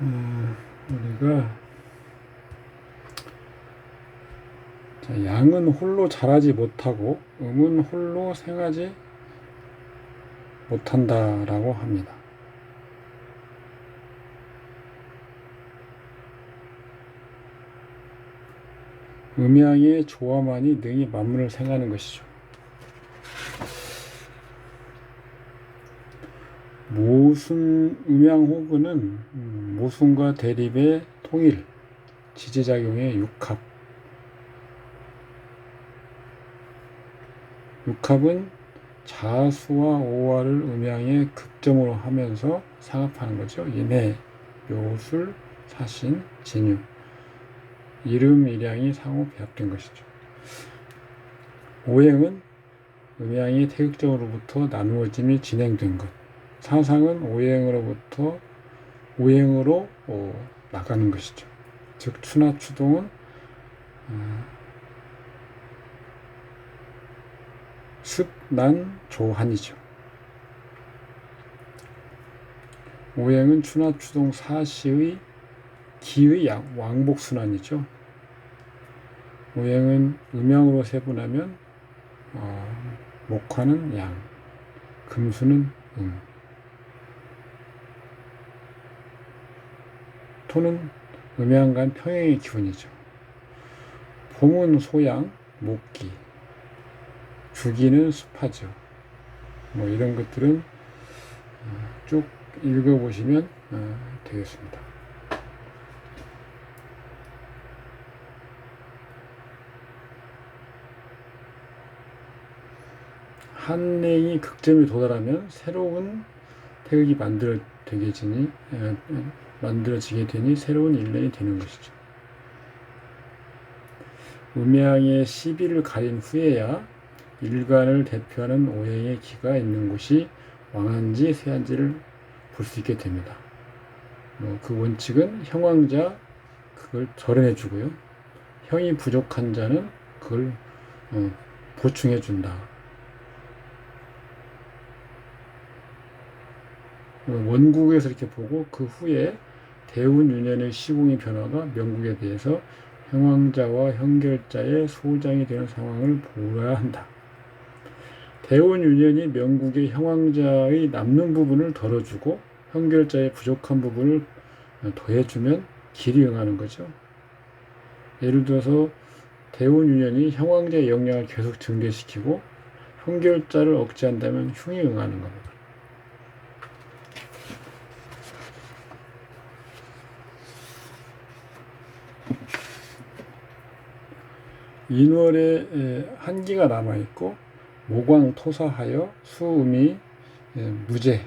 우리가 양은 홀로 자라지 못하고 음은 홀로 생하지 못한다라고 합니다. 음양의 조화만이 능히 만물을 생하는 것이죠. 모순, 음양 호구는 모순과 대립의 통일, 지지작용의 육합. 육합은 자수와 오화를 음양의 극점으로 하면서 상합하는 거죠. 인해, 묘술, 사신, 진유. 이름, 일양이 상호 배합된 것이죠. 오행은 음양이 태극점으로부터 나누어짐이 진행된 것. 사상은 오행으로 나가는 것이죠. 즉 추나 추동은 습난 조한이죠. 오행은 추나 추동 사시의 기의 왕복순환이죠. 오행은 음양으로 세분하면 목화는 양, 금수는 토는 음양 간 평행의 기운이죠. 봄은 소양, 목기, 주기는 습하죠. 이런 것들은 쭉 읽어보시면 되겠습니다. 한랭이 극점에 도달하면 새로운 태극이 만들어지게 되니 새로운 일랭이 되는 것이죠. 음양의 시비를 가린 후에야 일간을 대표하는 오행의 기가 있는 곳이 왕한지 쇠한지를 볼 수 있게 됩니다. 그 원칙은 형왕자 그걸 절연해 주고요. 형이 부족한 자는 그걸 보충해 준다. 원국에서 이렇게 보고 그 후에 대운윤년의 시공의 변화가 명국에 대해서 형왕자와 형결자의 소장이 되는 상황을 보아야 한다. 대운윤년이 명국의 형왕자의 남는 부분을 덜어주고 형결자의 부족한 부분을 더해주면 길이 응하는 거죠. 예를 들어서 대운윤년이 형왕자의 영향을 계속 증대시키고 형결자를 억제한다면 흉이 응하는 겁니다. 인월에 한기가 남아있고 모광토사하여 수음이 무제.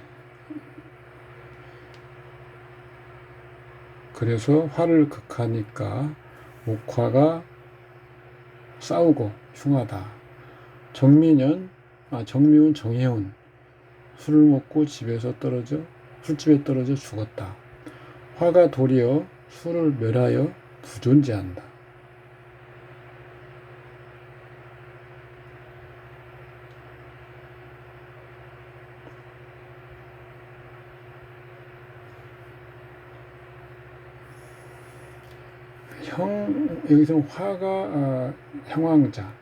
그래서 화를 극하니까 목화가 싸우고 흉하다. 정미운 정해운 술을 먹고 술집에 떨어져 죽었다. 화가 도리어 술을 멸하여 부존재한다. 여기서 화가 형왕자,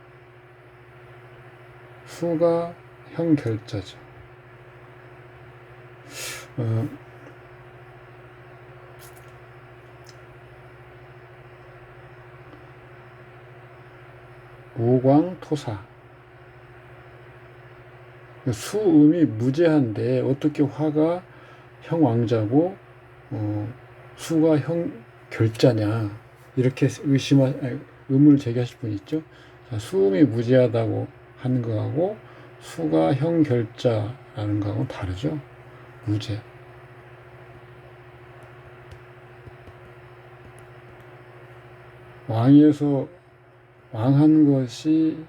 수가 형결자죠. 모광토사. 수음이 무제한데 어떻게 화가 형왕자고 수가 형결자냐 이렇게 의문을 제기하실 분 있죠. 수음이 무제하다고 하는 거하고 수가 형결자라는 거하고 다르죠. 무제. 왕에서 왕한 것이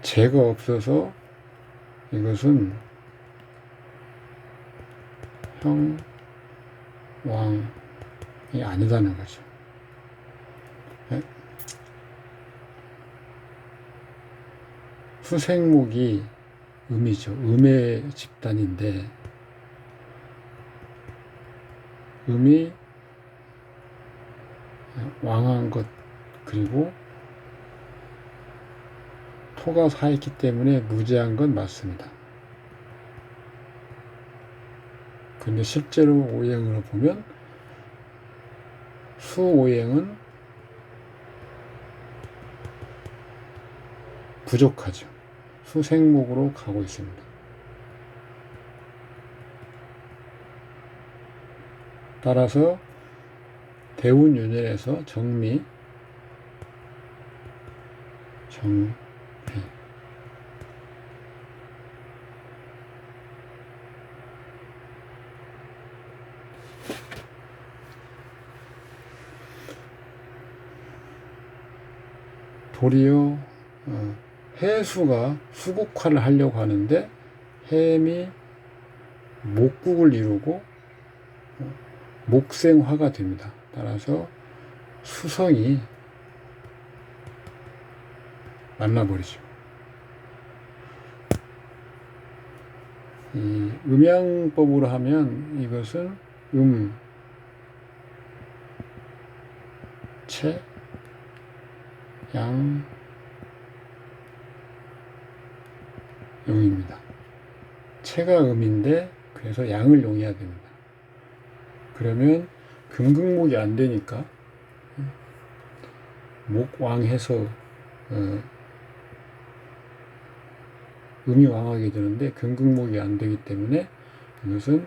죄가 없어서 이것은 형왕이 아니다는 거죠. 수생목이 음이죠. 음의 집단인데 음이 왕한 것, 그리고 토가 사했기 때문에 무죄한 건 맞습니다. 근데 실제로 오행으로 보면 수오행은 부족하죠. 수생목으로 가고 있습니다. 따라서 대운유년에서 정미, 정미, 도리어 해수가 수국화를 하려고 하는데 햄이 목국을 이루고 목생화가 됩니다. 따라서 수성이 말라버리죠. 이 음양법으로 하면 이것은 채, 양, 용입니다. 채가 음인데 그래서 양을 용해야 됩니다. 그러면 금극목이 안 되니까 목왕해서 음이 왕하게 되는데 금극목이 안 되기 때문에 이것은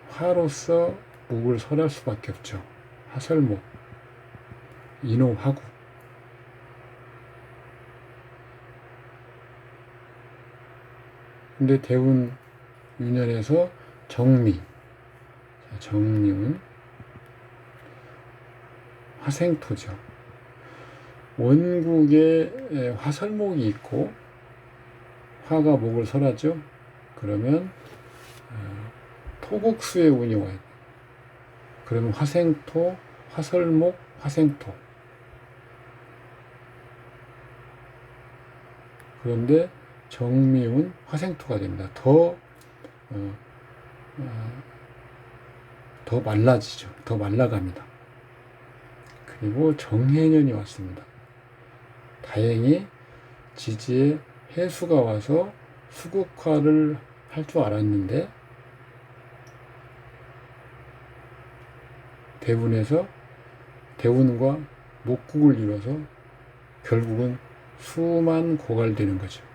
화로서 목을 설할 수밖에 없죠. 화설목, 인호화구. 근데 대운 유년에서 정미, 정미는 화생토죠. 원국에 화설목이 있고 화가 목을 설하죠. 그러면 토국수의 운이 와요. 그러면 화생토, 화설목, 화생토. 그런데 정미운 화생토가 됩니다. 더 말라지죠. 더 말라갑니다. 그리고 정해년이 왔습니다. 다행히 지지에 해수가 와서 수국화를 할 줄 알았는데 대운에서 대운과 목국을 이뤄서 결국은 수만 고갈되는 거죠.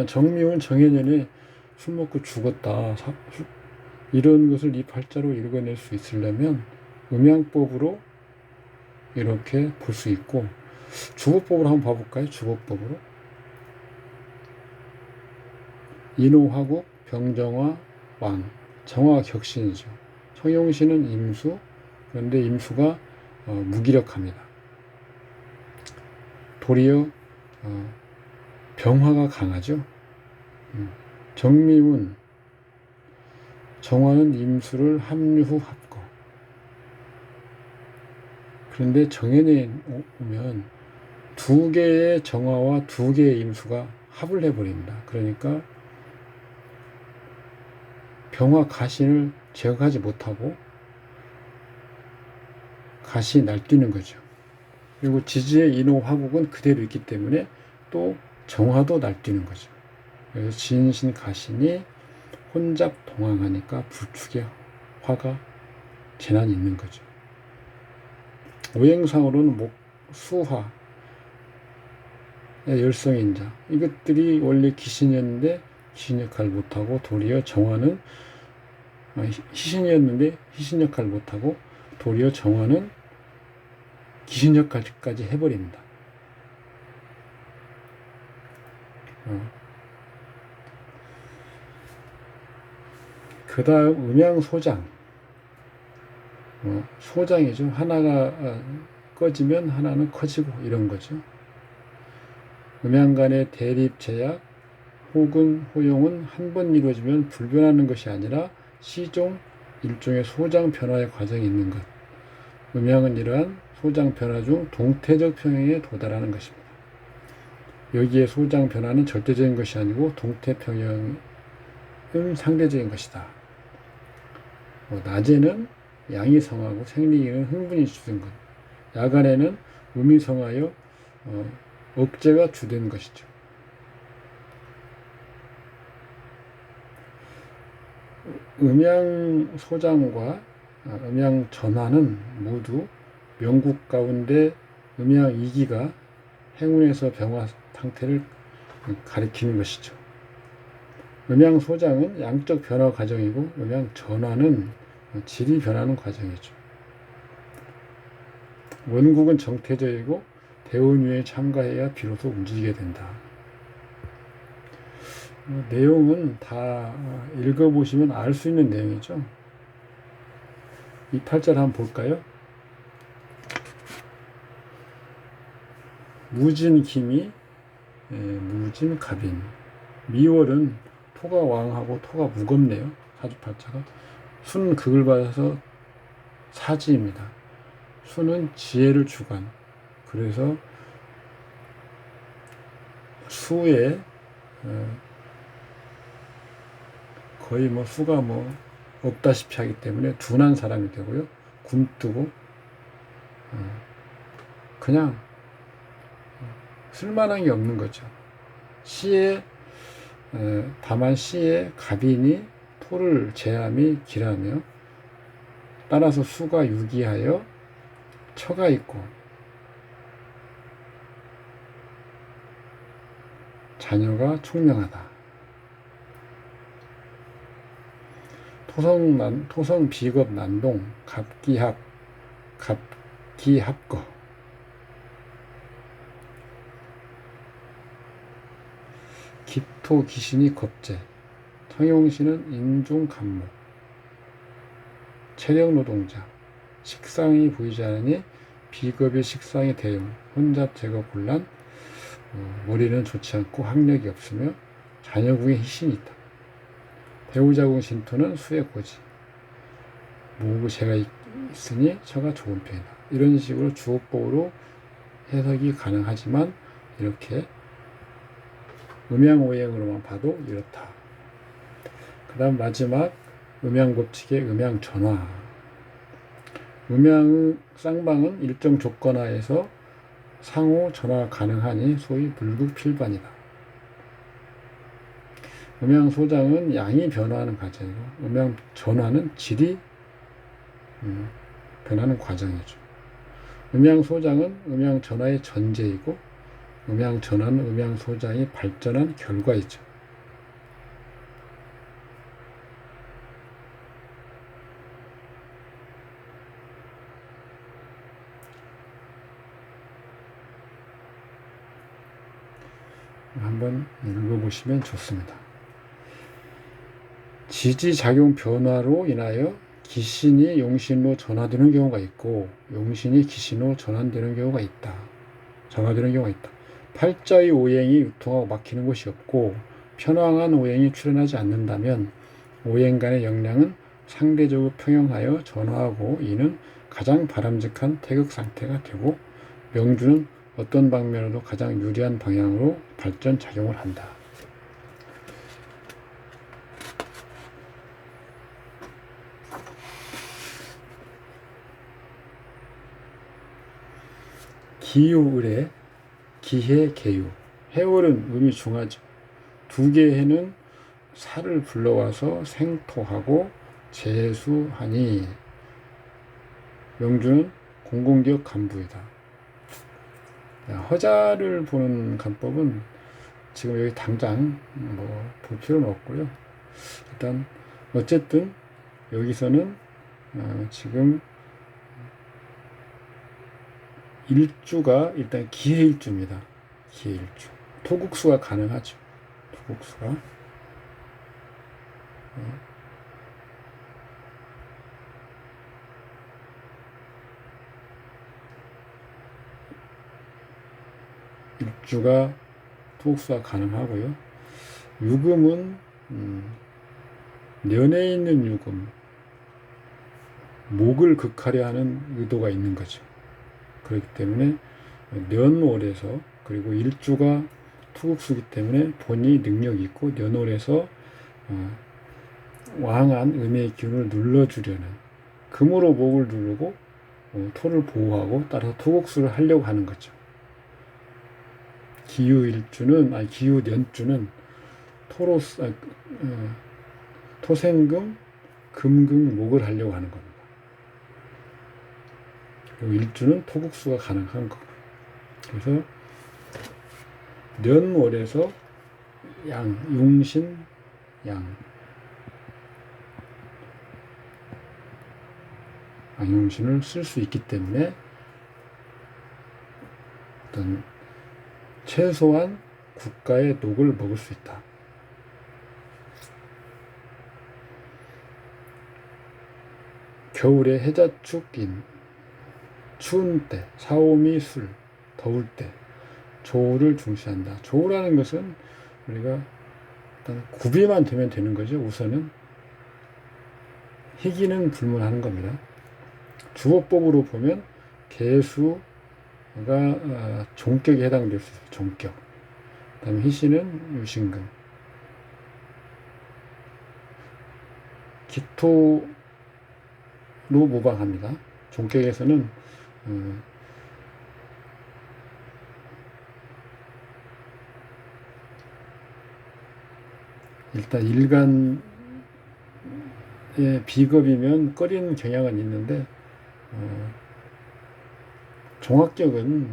정미운 정해년에 술 먹고 죽었다. 이런 것을 이 팔자로 읽어낼 수 있으려면 음양법으로 이렇게 볼 수 있고, 주거법으로 한번 봐볼까요? 주거법으로. 인호화국, 병정화, 왕. 정화가 격신이죠. 청용신은 임수. 그런데 임수가 무기력합니다. 도리어 병화가 강하죠. 정미운, 정화는 임수를 합류 후 합거. 그런데 정해에 오면 두 개의 정화와 두 개의 임수가 합을 해버립니다. 그러니까 병화 가신을 제거하지 못하고 가시 날뛰는 거죠. 그리고 지지의 인호 화국은 그대로 있기 때문에 또 정화도 날뛰는 거죠. 그래서 진신 가신이 혼잡 동항하니까 불축의 화가 재난이 있는 거죠. 오행상으로는 수화, 열성인자, 이것들이 원래 귀신이었는데 귀신 역할을 못하고, 도리어 정화는 희신이었는데 희신 역할을 못하고, 도리어 정화는 귀신 역할까지 해버립니다. 그 다음 음양소장. 소장이죠. 하나가 꺼지면 하나는 커지고 이런 거죠. 음양 간의 대립 제약, 혹은 호용은 한 번 이루어지면 불변하는 것이 아니라 시종, 일종의 소장 변화의 과정이 있는 것. 음양은 이러한 소장 변화 중 동태적 평형에 도달하는 것입니다. 여기에 소장 변화는 절대적인 것이 아니고 동태 평형은 상대적인 것이다. 낮에는 양이 성하고 생리기는 흥분이 주된 것, 야간에는 음이 성하여 억제가 주된 것이죠. 음양 소장과 음양 전화는 모두 명국 가운데 음양 이기가 행운에서 병화 상태를 가리키는 것이죠. 음양 소장은 양적 변화 과정이고 음양 전화는 질이 변하는 과정이죠. 원국은 정태적이고 대운유에 참가해야 비로소 움직이게 된다. 내용은 다 읽어보시면 알 수 있는 내용이죠. 이 8절 한번 볼까요? 무진기미, 무진갑인. 미월은 토가 왕하고 토가 무겁네요. 사주팔자가. 수는 극을 받아서 사지입니다. 수는 지혜를 주관. 그래서 수에 거의 수가 없다시피 하기 때문에 둔한 사람이 되고요. 굼뜨고 그냥 쓸만한 게 없는 거죠. 다만 시에 갑인이 토를 제함이 기라며 따라서 수가 유기하여 처가 있고 자녀가 총명하다. 토성 비겁 난동 갑기합거 깁토 기신이 겁재 청용신은 인중 간목 체력 노동자 식상이 보이지 않으니 비겁의 식상의 대용 혼잡 제거 곤란 머리는 좋지 않고 학력이 없으며 자녀궁에 희신이 있다. 배우자궁 신토는 수의 고지 모부재가 있으니 처가 좋은 편이다. 이런 식으로 주어법으로 해석이 가능하지만 이렇게 음양오행으로만 봐도 이렇다. 그 다음 마지막 음양법칙의 음양전화. 쌍방은 일정 조건하에서 상호 전화 가능하니 소위 불국필반이다. 음양소장은 양이 변화하는 과정이고 음양전화는 질이 변하는 과정이죠. 음양소장은 음양전화의 전제이고 음양전화는 음양소장이 발전한 결과이죠. 한번 읽어보시면 좋습니다. 지지작용 변화로 인하여 기신이 용신로 전환되는 경우가 있고 용신이 기신으로 전환되는 경우가 있다. 팔자의 오행이 유통하고 막히는 곳이 없고 편황한 오행이 출현하지 않는다면 오행 간의 역량은 상대적으로 평형하여 전화하고 이는 가장 바람직한 태극 상태가 되고 명주는 어떤 방면으로도 가장 유리한 방향으로 발전 작용을 한다. 기유을에 기해 개유 해월은 음이 중하죠. 두 개의 해는 살을 불러와서 생토하고 재수하니 명주는 공공기역 간부이다. 허자를 보는 간법은 지금 여기 당장 볼 필요는 없고요. 일단 어쨌든 여기서는 지금 일주가 일단 기해일주입니다. 기해일주. 토국수가 가능하죠. 토국수가. 일주가 토국수가 가능하고요. 유금은 년에 있는 유금. 목을 극하려 하는 의도가 있는 거죠. 그렇기 때문에 년월에서, 그리고 일주가 투국수기 때문에 본인이 능력이 있고 년월에서 왕한 음의 기운을 눌러주려는, 금으로 목을 누르고 토를 보호하고 따라서 투국수를 하려고 하는 거죠. 기후 년주는 토생금, 금금, 목을 하려고 하는 겁니다. 그리고 일주는 토국수가 가능한 거고. 그래서 년월에서 용신, 양용신을 쓸 수 있기 때문에 어떤 최소한 국가의 녹을 먹을 수 있다. 겨울에 해자축인, 추운 때, 사오미 술, 더울 때 조우를 중시한다. 조우라는 것은 우리가 일단 구비만 되면 되는 거죠. 우선은 희기는 불문하는 겁니다. 주어법으로 보면 개수가 종격에 해당될 수 있어요. 종격. 그 다음에 희신은 유신금. 기토로 모방합니다. 종격에서는 일단 일간의 비겁이면 꺼리는 경향은 있는데 종합격은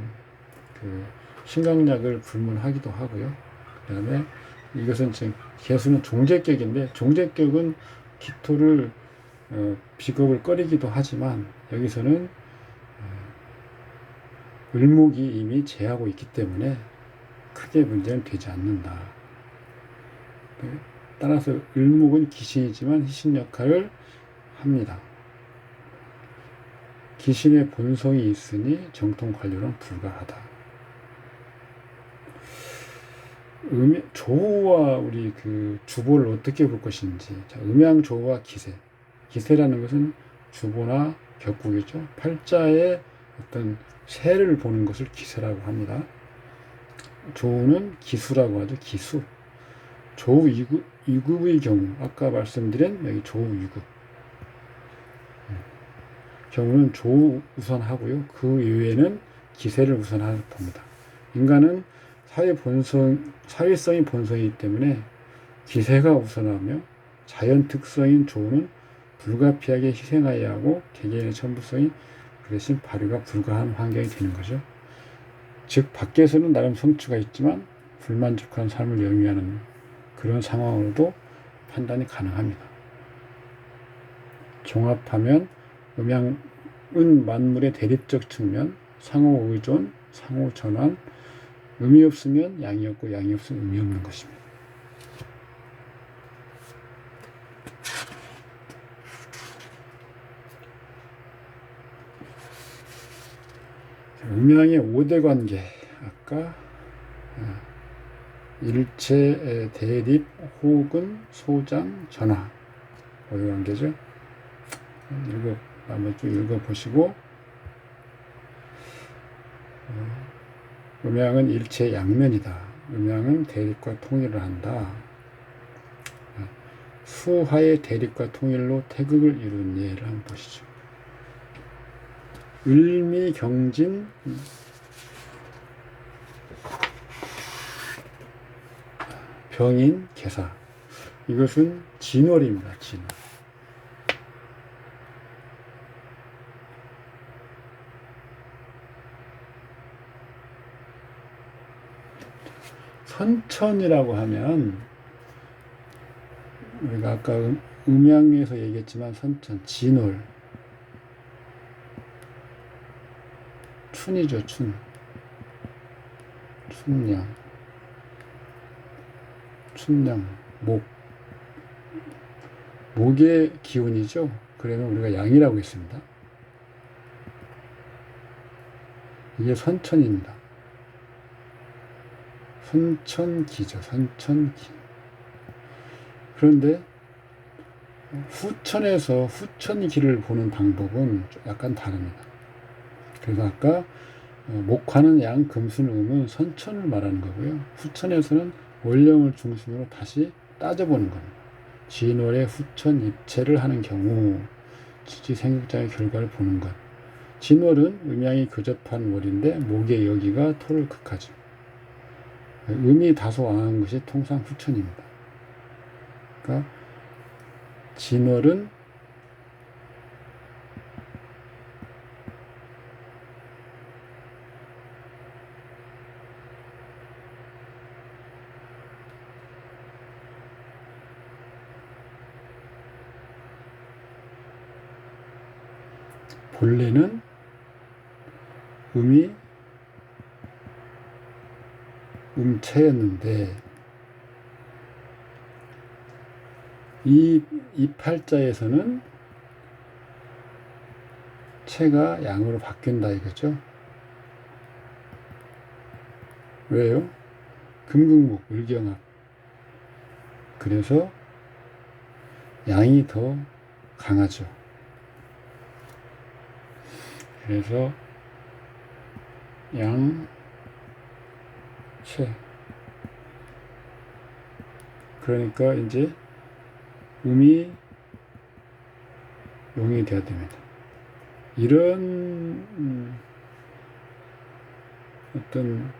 그 신강약을 불문하기도 하고요. 그 다음에 이것은 지금 개수는 종제격인데, 종제격은 기토를 비겁을 꺼리기도 하지만 여기서는 을목이 이미 제하고 있기 때문에 크게 문제는 되지 않는다. 따라서 을목은 기신이지만 희신 역할을 합니다. 기신의 본성이 있으니 정통 관료는 불가하다. 조우와 우리 그 주보를 어떻게 볼 것인지. 자, 음양조우와 기세. 기세라는 것은 주보나 격국이죠. 팔자의 어떤 세를 보는 것을 기세라고 합니다. 조우는 기수라고 하죠. 기수. 조우 유급의 경우, 아까 말씀드린 여기 조우 유급 경우는 조우 우선하고요. 그 이외에는 기세를 우선하는 봅니다. 인간은 사회성이 본성이기 때문에 기세가 우선하며 자연 특성인 조우는 불가피하게 희생하여야 하고 개개인의 천부성이 그 대신 발휘가 불가한 환경이 되는 거죠. 즉 밖에서는 나름 성취가 있지만 불만족한 삶을 영위하는 그런 상황으로도 판단이 가능합니다. 종합하면 음양은 만물의 대립적 측면, 상호 의존, 상호 전환, 음이 없으면 양이 없고 양이 없으면 음이 없는 것입니다. 음양의 5대 관계, 아까 일체, 대립, 호근, 소장, 전화 5대 관계죠. 한번 쭉 읽어보시고, 음양은 일체 양면이다. 음양은 대립과 통일을 한다. 수하의 대립과 통일로 태극을 이룬 예를 한번 보시죠. 을미경진, 병인, 개사. 이것은 진월입니다. 진월. 선천이라고 하면 우리가 아까 음양에서 얘기했지만 선천, 진월, 춘이죠. 춘양, 목의 기운이죠. 그러면 우리가 양이라고 했습니다. 이게 선천입니다. 선천기죠. 선천기. 그런데 후천에서 후천기를 보는 방법은 약간 다릅니다. 그래서 아까 목화는 양, 금수는 음은 선천을 말하는 거고요. 후천에서는 원령을 중심으로 다시 따져보는 겁니다. 진월의 후천 입체를 하는 경우 지지생육장의 결과를 보는 것. 진월은 음양이 근접한 월인데 목의 여기가 토를 극하죠. 음이 다소 왕한 것이 통상 후천입니다. 그러니까 진월은 본래는 음이 음체였는데 이 팔자에서는 체가 양으로 바뀐다 이거죠. 왜요? 금극목, 을경합. 그래서 양이 더 강하죠. 그래서 양, 체. 그러니까 이제 음이 용이 되어야 됩니다. 이런 어떤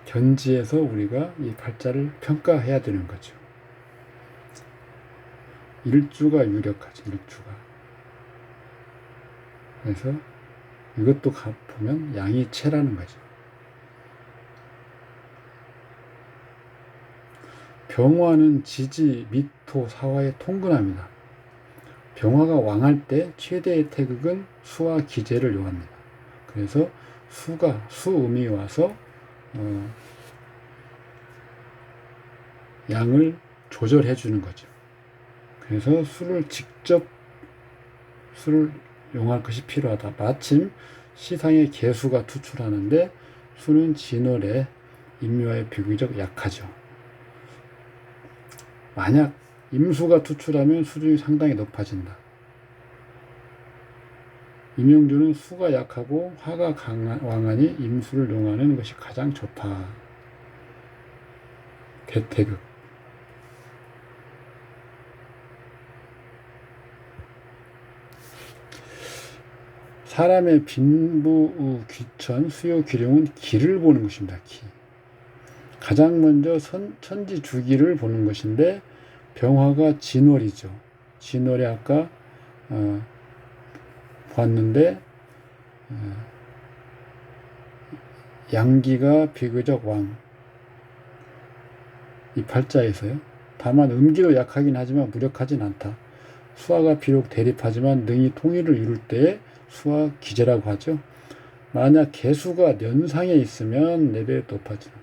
견지에서 우리가 이 팔자를 평가해야 되는 거죠. 일주가 유력하죠. 일주가. 그래서 이것도 보면 양이 체라는 거죠. 병화는 지지, 미토, 사화에 통근합니다. 병화가 왕할 때 최대의 태극은 수와 기재를 요합니다. 그래서 수음이 와서 양을 조절해 주는 거죠. 그래서 수를 용할 것이 필요하다. 마침 시상에 개수가 투출하는데 수는 진월에 임묘에 비교적 약하죠. 만약 임수가 투출하면 수준이 상당히 높아진다. 임영조는 수가 약하고 화가 왕하니 임수를 용하는 것이 가장 좋다. 대태극. 사람의 빈부, 귀천, 수요, 기룡은 기를 보는 것입니다. 기. 가장 먼저 천지 주기를 보는 것인데 병화가 진월이죠. 진월에 아까 봤는데 양기가 비교적 왕. 이 팔자에서요. 다만 음기도 약하긴 하지만 무력하진 않다. 수화가 비록 대립하지만 능히 통일을 이룰 때에 수화 기재라고 하죠. 만약 개수가 년상에 있으면 레벨이 높아집니다.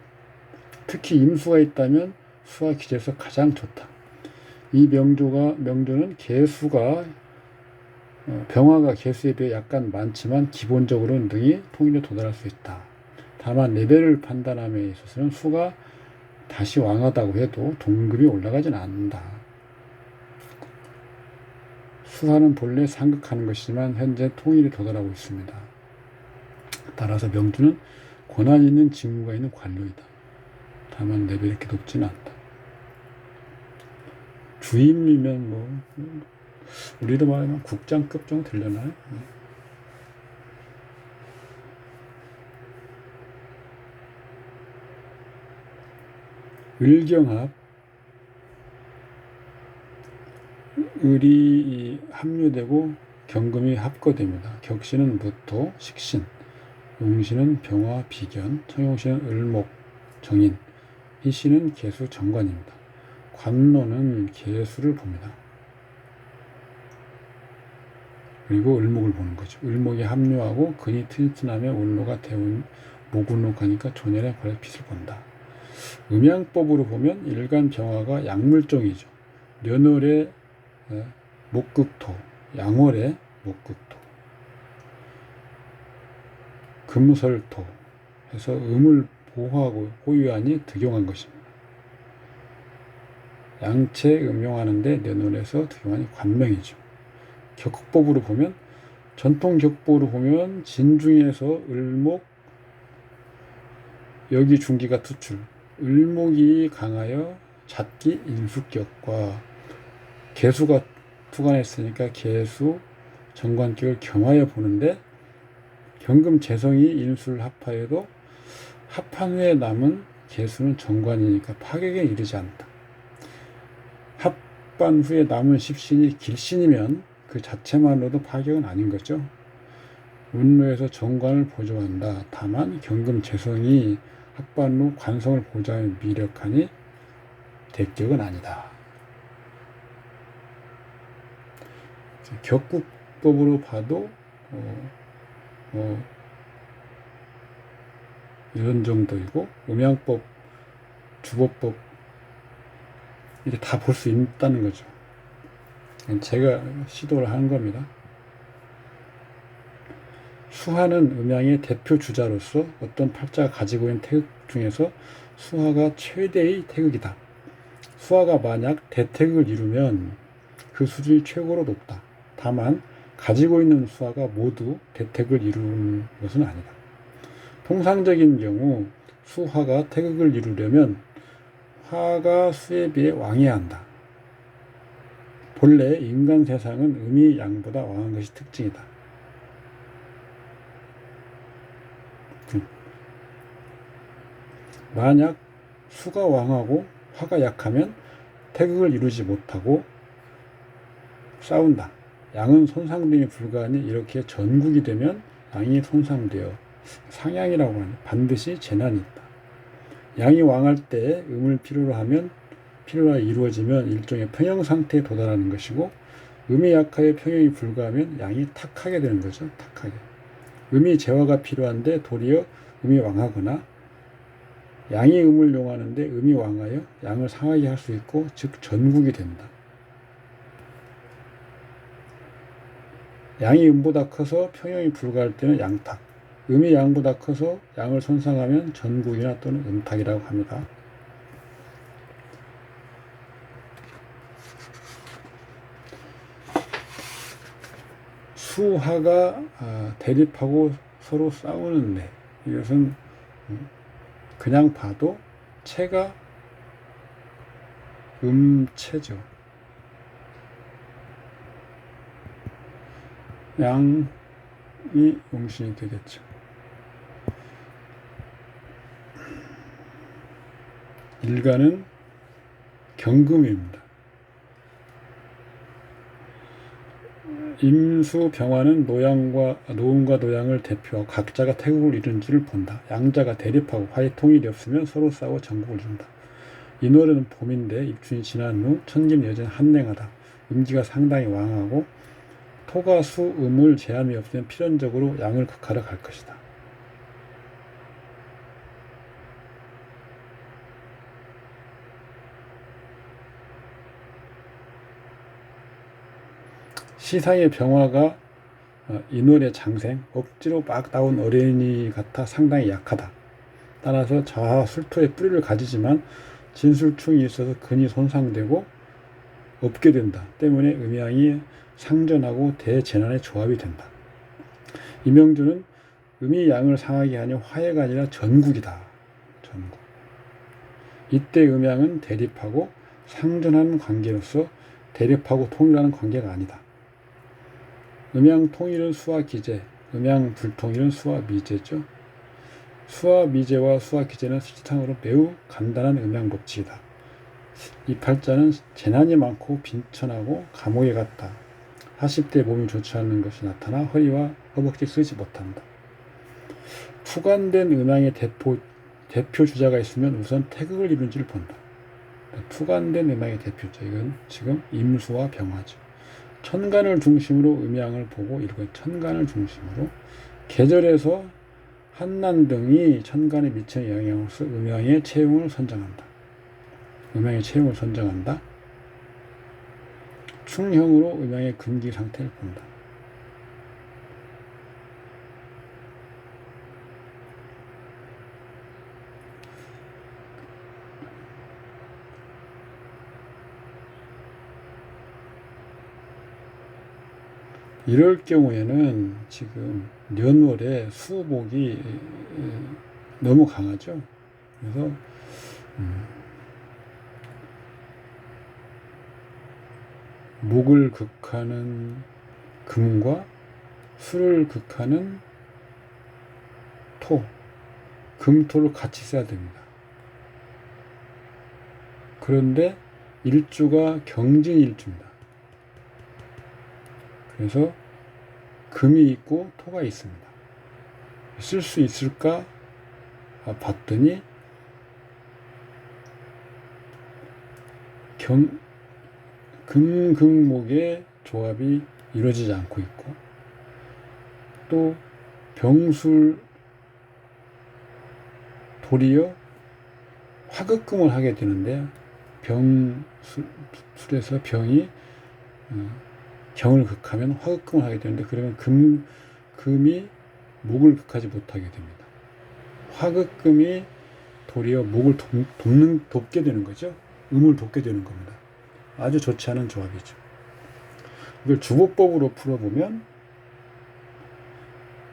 특히 임수가 있다면 수화 기재에서 가장 좋다. 이 명조는 개수가 병화가 개수에 비해 약간 많지만 기본적으로는 능히 통일에 도달할 수 있다. 다만 레벨을 판단함에 있어서는 수가 다시 왕하다고 해도 동급이 올라가진 않는다. 수화는 본래 상극하는 것이지만 현재 통일에 도달하고 있습니다. 따라서 명주는 권한 있는 직무가 있는 관료이다. 다만 레벨이 이렇게 높지는 않다. 주임이면 뭐 우리도 말하면 국장급 정도 되려나요? 을경합, 을이 합류되고 경금이 합거됩니다. 격신은 무토, 식신, 용신은 병화, 비견, 청용신은 을목, 정인, 희신은 개수, 정관입니다. 관노는 개수를 봅니다. 그리고 을목을 보는 거죠. 을목이 합류하고 근이 튼튼하면 을로가 대운 목을로 가니까 조년의 벌의 빛을 본다. 음양법으로 보면 일간 병화가 약물종이죠. 련월의 목극토, 양월의 목극토, 금설토 해서 음을 보호하고 호유하니 득용한 것입니다. 양체 음용하는데 내놓으래서 두경환이 관명이죠. 격법으로 보면 전통 격법으로 보면 진중에서 을목 여기 중기가 투출 을목이 강하여 잡기 인수격과 개수가 투관했으니까 개수 정관격을 겸하여 보는데 경금 재성이 인수를 합하여도 합한 후에 남은 개수는 정관이니까 파격에 이르지 않다. 합반 후에 남은 십신이 길신이면 그 자체만으로도 파격은 아닌 거죠. 운로에서 정관을 보조한다. 다만 경금 재성이 합반 후 관성을 보조하며 미력하니 대격은 아니다. 격국법으로 봐도 이런 정도이고 음양법, 주법법 이렇게 다 볼 수 있다는 거죠. 제가 시도를 하는 겁니다. 수화는 음양의 대표 주자로서 어떤 팔자가 가지고 있는 태극 중에서 수화가 최대의 태극이다. 수화가 만약 대태극을 이루면 그 수준이 최고로 높다. 다만 가지고 있는 수화가 모두 대태극을 이루는 것은 아니다. 통상적인 경우 수화가 태극을 이루려면 화가 수에 비해 왕해야 한다. 본래 인간 세상은 음이 양보다 왕한 것이 특징이다. 만약 수가 왕하고 화가 약하면 태극을 이루지 못하고 싸운다. 양은 손상됨이 불가하니 이렇게 전국이 되면 양이 손상되어 상양이라고 하니 반드시 재난이 있다. 양이 왕할 때 음을 필요로 하면 필요가 이루어지면 일종의 평형 상태에 도달하는 것이고 음이 약하여 평형이 불가하면 양이 탁하게 되는 거죠. 탁하게. 음이 재화가 필요한데 도리어 음이 왕하거나 양이 음을 용하는데 음이 왕하여 양을 상하게 할 수 있고 즉 전국이 된다. 양이 음보다 커서 평형이 불가할 때는 양탁, 음이 양보다 커서 양을 손상하면 전국이나 또는 음탁이라고 합니다. 수화가 대립하고 서로 싸우는데 이것은 그냥 봐도 체가 음체죠. 양이 용신이 되겠죠. 일간은 경금입니다. 임수 병화는 노음과 노양을 대표하고 각자가 태국을 이룬지를 본다. 양자가 대립하고 화의 통일이 없으면 서로 싸워 전국을 이룬다. 이 노래는 봄인데 입춘이 지난 후 천기는 여전히 한랭하다. 음기가 상당히 왕하고 토가 수 음을 제함이 없으면 필연적으로 양을 극하러 갈 것이다. 시상의 병화가 인월의 장생, 억지로 막 나온 어린이 같아 상당히 약하다. 따라서 자하 술토의 뿌리를 가지지만 진술충이 있어서 근이 손상되고 없게 된다. 때문에 음양이 상전하고 대재난의 조합이 된다. 이명주는 음이 양을 상하게 하니 화해가 아니라 전국이다. 전국. 이때 음양은 대립하고 상전하는 관계로서 대립하고 통일하는 관계가 아니다. 음양 통일은 수화 기재, 음양 불통일은 수화 미재죠. 수화 미재와 수화 기재는 수지상으로 매우 간단한 음양 법칙이다. 이 팔자는 재난이 많고 빈천하고 감옥에 갔다. 40대 몸이 좋지 않는 것이 나타나 허리와 허벅지 쓰지 못한다. 투관된 음양의 대표 주자가 있으면 우선 태극을 이룬지를 본다. 투관된 음양의 대표자, 이건 지금 임수와 병화죠. 천간을 중심으로 음양을 보고 이렇게 천간을 중심으로 계절에서 한난 등이 천간에 미치는 영향으로서 음양의 체형을 선정한다. 음양의 체형을 선정한다. 충형으로 음양의 근기 상태를 본다. 이럴 경우에는 지금 년월에 수복이 너무 강하죠. 그래서 목을 극하는 금과 수를 극하는 토, 금토를 같이 써야 됩니다. 그런데 일주가 경진일주입니다. 그래서 금이 있고 토가 있습니다. 쓸 수 있을까 봤더니 금극목의 조합이 이루어지지 않고 있고, 또 병술 도리어 화극금을 하게 되는데, 병술에서 병이 경을 극하면 화극금을 하게 되는데, 그러면 금이 목을 극하지 못하게 됩니다. 화극금이 도리어 목을 돕게 되는 거죠. 음을 돕게 되는 겁니다. 아주 좋지 않은 조합이죠. 이걸 주보법으로 풀어보면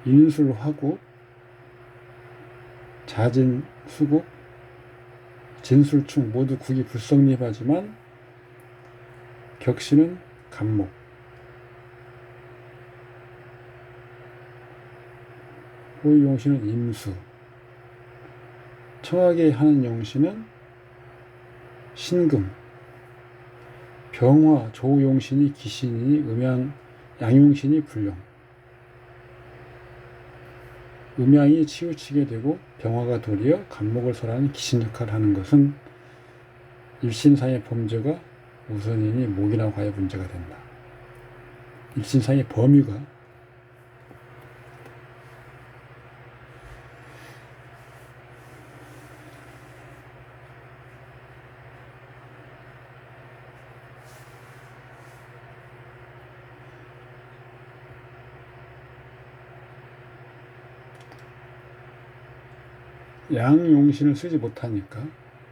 인술화국, 자진수국, 진술충 모두 국이 불성립하지만 격신은 간목, 호의용신은 임수, 청하게 하는 용신은 신금, 병화, 조용신이 기신이니 양용신이 불용. 음양이 치우치게 되고 병화가 도리어 간목을 설하는 기신 역할을 하는 것은 일신상의 범죄가 우선이니 목이나 화의 문제가 된다. 일신상의 범위가 양용신을 쓰지 못하니까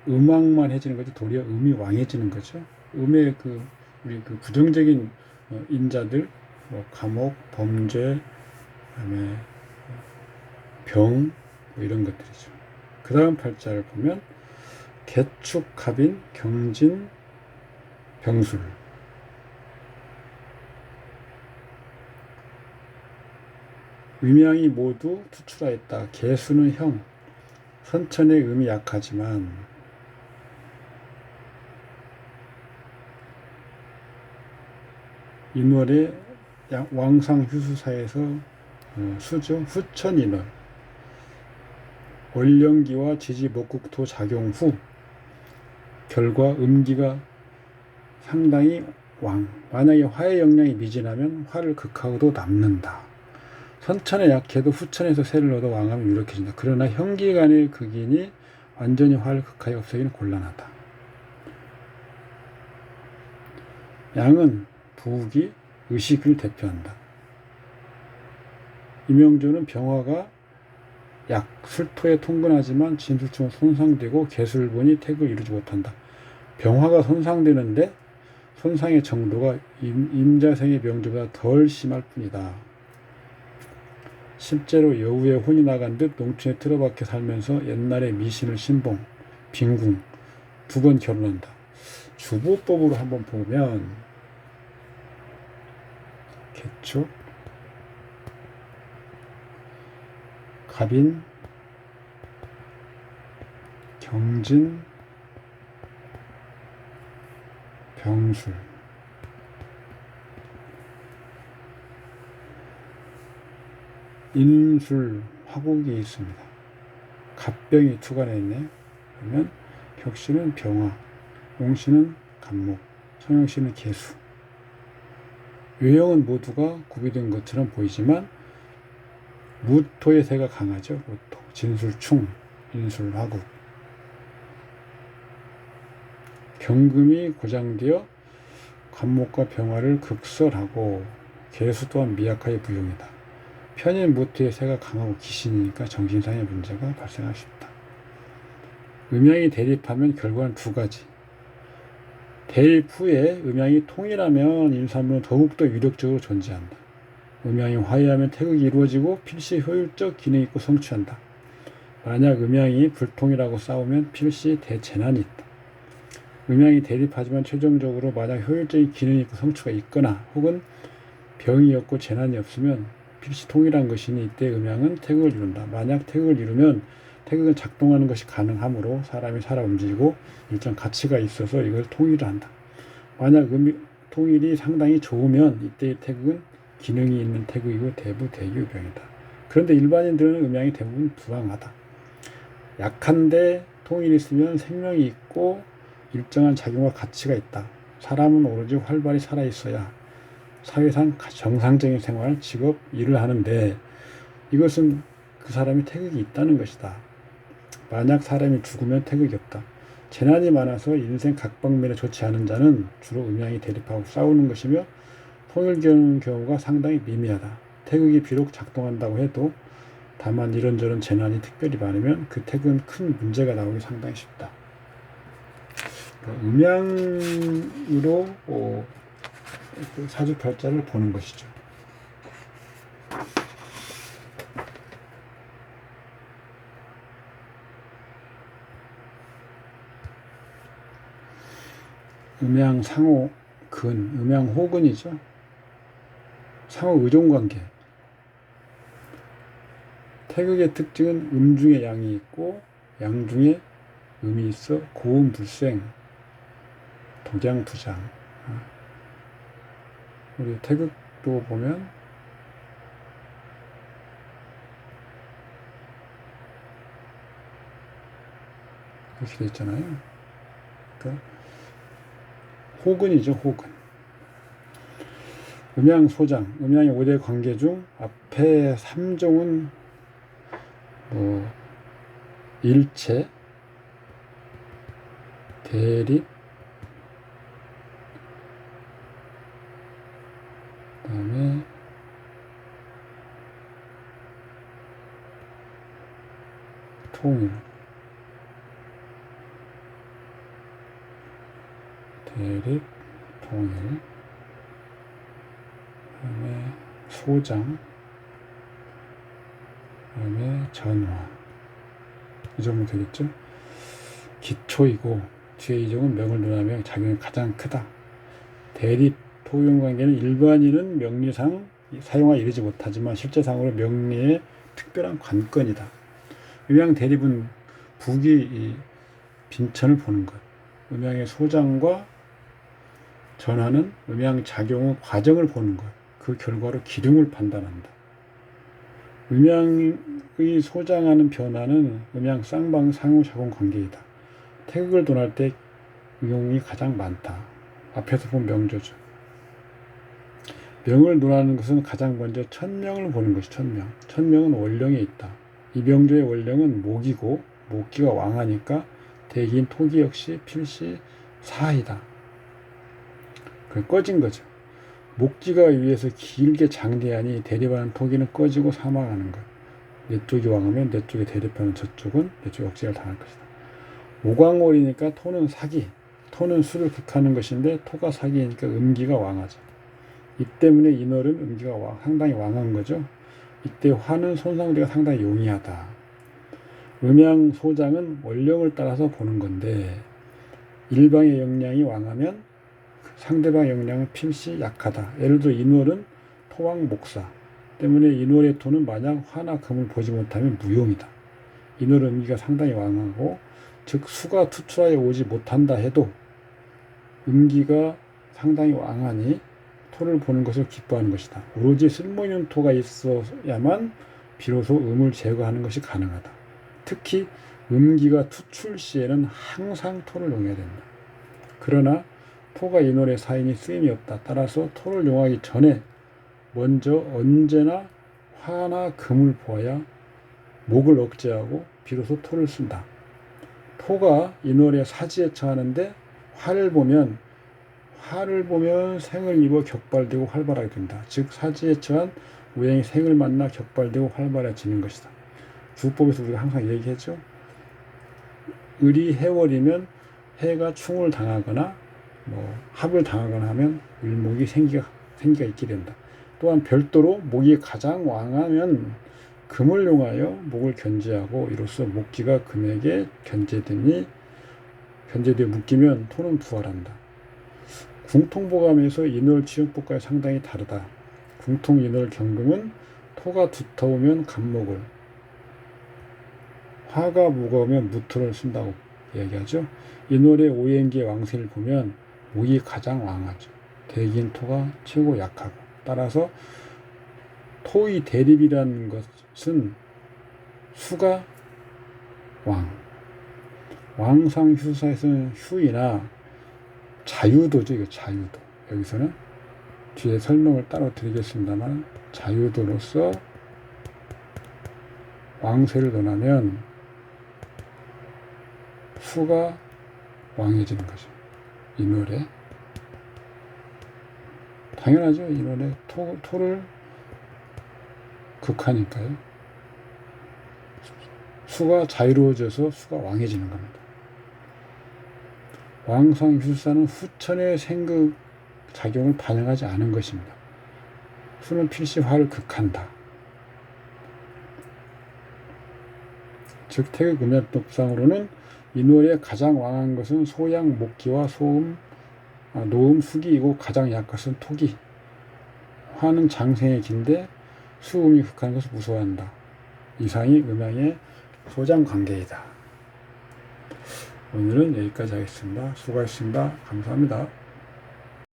음왕만 해지는 거죠. 도리어 음이 왕해지는 거죠. 음의 우리 부정적인 인자들, 감옥, 범죄, 그다음에 병, 이런 것들이죠. 그 다음 팔자를 보면 개축, 갑인, 경진, 병술. 음양이 모두 투출하였다. 개수는 형, 선천의 음이 약하지만 인월의 왕상휴수사에서 수죠. 후천인월, 월령기와 지지목국토 작용 후 결과 음기가 상당히 왕. 만약에 화의 영향이 미진하면 화를 극하고도 남는다. 선천에 약해도 후천에서 세를 얻어 왕하면 유력해진다. 그러나 형기간의 극인이 완전히 화를 극하여 없애기는 곤란하다. 양은 부욱이 의식을 대표한다. 이명조는 병화가 약, 술토에 통근하지만 진술충은 손상되고 개술본이 택을 이루지 못한다. 병화가 손상되는데 손상의 정도가 임자생의 명조보다 덜 심할 뿐이다. 실제로 여우의 혼이 나간 듯 농촌에 틀어박혀 살면서 옛날에 미신을 신봉, 빈궁 2번 결혼한다. 주보법으로 한번 보면 개축, 갑인, 경진, 병술, 인술, 화국이 있습니다. 갑병이 투간해 있네. 그러면 격신은 병화, 용신은 간목, 성용신은 개수. 외형은 모두가 구비된 것처럼 보이지만 무토의 세가 강하죠. 무토, 진술충, 인술, 화국. 경금이 고장되어 간목과 병화를 극설하고 개수 또한 미약하게 부용이다. 편인 무토의 세가 강하고 기신이니까 정신상의 문제가 발생할 수 있다. 음양이 대립하면 결과는 2가지. 대립 후에 음양이 통일하면 임산부는 더욱더 유력적으로 존재한다. 음양이 화해하면 태극이 이루어지고 필시 효율적 기능 있고 성취한다. 만약 음양이 불통이라고 싸우면 필시 대재난이 있다. 음양이 대립하지만 최종적으로 만약 효율적인 기능이 있고 성취가 있거나 혹은 병이 없고 재난이 없으면 필시 통일한 것이니 이때 음양은 태극을 이룬다. 만약 태극을 이루면 태극은 작동하는 것이 가능하므로 사람이 살아 움직이고 일정 가치가 있어서 이걸 통일을 한다. 만약 통일이 상당히 좋으면 이때의 태극은 기능이 있는 태극이고 대부대유병이다. 그런데 일반인들은 음양이 대부분 불황하다. 약한데 통일이 있으면 생명이 있고 일정한 작용과 가치가 있다. 사람은 오로지 활발히 살아있어야 사회상 정상적인 생활, 직업, 일을 하는데 이것은 그 사람이 태극이 있다는 것이다. 만약 사람이 죽으면 태극이 없다. 재난이 많아서 인생 각 방면에 좋지 않은 자는 주로 음양이 대립하고 싸우는 것이며 통일되는 경우가 상당히 미미하다. 태극이 비록 작동한다고 해도 다만 이런저런 재난이 특별히 많으면 그 태극은 큰 문제가 나오기 상당히 쉽다. 음양으로 사주팔자를 보는 것이죠. 음양 상호 근, 음양 호근이죠. 상호 의존관계. 태극의 특징은 음 중에 양이 있고 양 중에 음이 있어 고음 불생, 독양투장. 우리 태극도 보면 이렇게 돼 있잖아요. 그러니까 호근이죠, 호근. 음양 소장, 음양의 5대 관계 중 앞에 3종은 일체, 대립, 그다음에 통일, 대립, 통일, 그다음에 소장, 그다음에 전화. 이 정도 되겠죠? 기초이고 뒤에 이 종은 명을 논하며 작용이 가장 크다. 대립, 토용관계는 일반인은 명리상 사용하 이르지 못하지만 실제상으로 명리의 특별한 관건이다. 음양 대립은 북이 빈천을 보는 것. 음양의 소장과 전하는 음양 작용의 과정을 보는 것. 그 결과로 기lum을 판단한다. 음양의 소장하는 변화는 음양 쌍방 상호작용 관계이다. 태극을 논할 때 응용이 가장 많다. 앞에서 본 명조죠. 명을 논하는 것은 가장 먼저 천명을 보는 것이 천명. 천명은 원령에 있다. 이 명조의 원령은 목이고 목기가 왕하니까 대기인 토기 역시 필시 사이다. 그 꺼진 거죠. 목기가 위에서 길게 장대하니 대립하는 토기는 꺼지고 사망하는 것. 내 쪽이 왕하면 내 쪽에 대립하는 저쪽은 내 쪽에 억제를 당할 것이다. 오광월이니까 토는 사기, 토는 수를 극하는 것인데 토가 사기니까 음기가 왕하죠. 이 때문에 인월은 음기가 상당히 왕한 거죠. 이때 화는 손상대가 상당히 용이하다. 음양 소장은 원령을 따라서 보는 건데 일방의 역량이 왕하면 상대방의 역량은 필시 약하다. 예를 들어 인월은 토왕 목사 때문에 인월의 토는 만약 화나 금을 보지 못하면 무용이다. 인월 음기가 상당히 왕하고 즉 수가 투출하여 오지 못한다 해도 음기가 상당히 왕하니 토를 보는 것을 기뻐하는 것이다. 오로지 쓸모있는 토가 있어야만 비로소 음을 제거하는 것이 가능하다. 특히 음기가 투출 시에는 항상 토를 용해야 된다. 그러나 토가 인월의 사인이 쓰임이 없다. 따라서 토를 용하기 전에 먼저 언제나 화나 금을 보아야 목을 억제하고 비로소 토를 쓴다. 토가 인월의 사지에 처하는데 화를 보면 생을 입어 격발되고 활발하게 된다. 즉 사지에 처한 우행이 생을 만나 격발되고 활발해지는 것이다. 주법에서 우리가 항상 얘기했죠. 을이 해월이면 해가 충을 당하거나 합을 당하거나 하면 을목이 생기가 있게 된다. 또한 별도로 목이 가장 왕하면 금을 용하여 목을 견제하고 이로써 목기가 금에게 견제되어 묶이면 토는 부활한다. 궁통보감에서 인월치용법과 상당히 다르다. 궁통인월 경금은 토가 두터우면 간목을, 화가 무거우면 무토를 쓴다고 얘기하죠. 인월의 오행기의 왕세를 보면 목이 가장 왕하죠. 대기인 토가 최고 약하고, 따라서 토의 대립이라는 것은 수가 왕, 왕상휴사에서는 휴이나 자유도죠. 이거 자유도. 여기서는 뒤에 설명을 따로 드리겠습니다만 자유도로서 왕세를 논하면 수가 왕해지는 거죠. 인월에. 당연하죠. 인월에 토를 극하니까요. 수가 자유로워져서 수가 왕해지는 겁니다. 왕상휴사는 후천의 생극 작용을 반영하지 않은 것입니다. 수는 필시 화를 극한다. 즉 태극음약법상으로는 인월에 가장 왕한 것은 소양, 목기와 노음, 수기이고 가장 약한 것은 토기. 화는 장생의 기인데 수음이 극한 것을 무서워한다. 이상이 음양의 소장 관계이다. 오늘은 여기까지 하겠습니다. 수고하셨습니다. 감사합니다.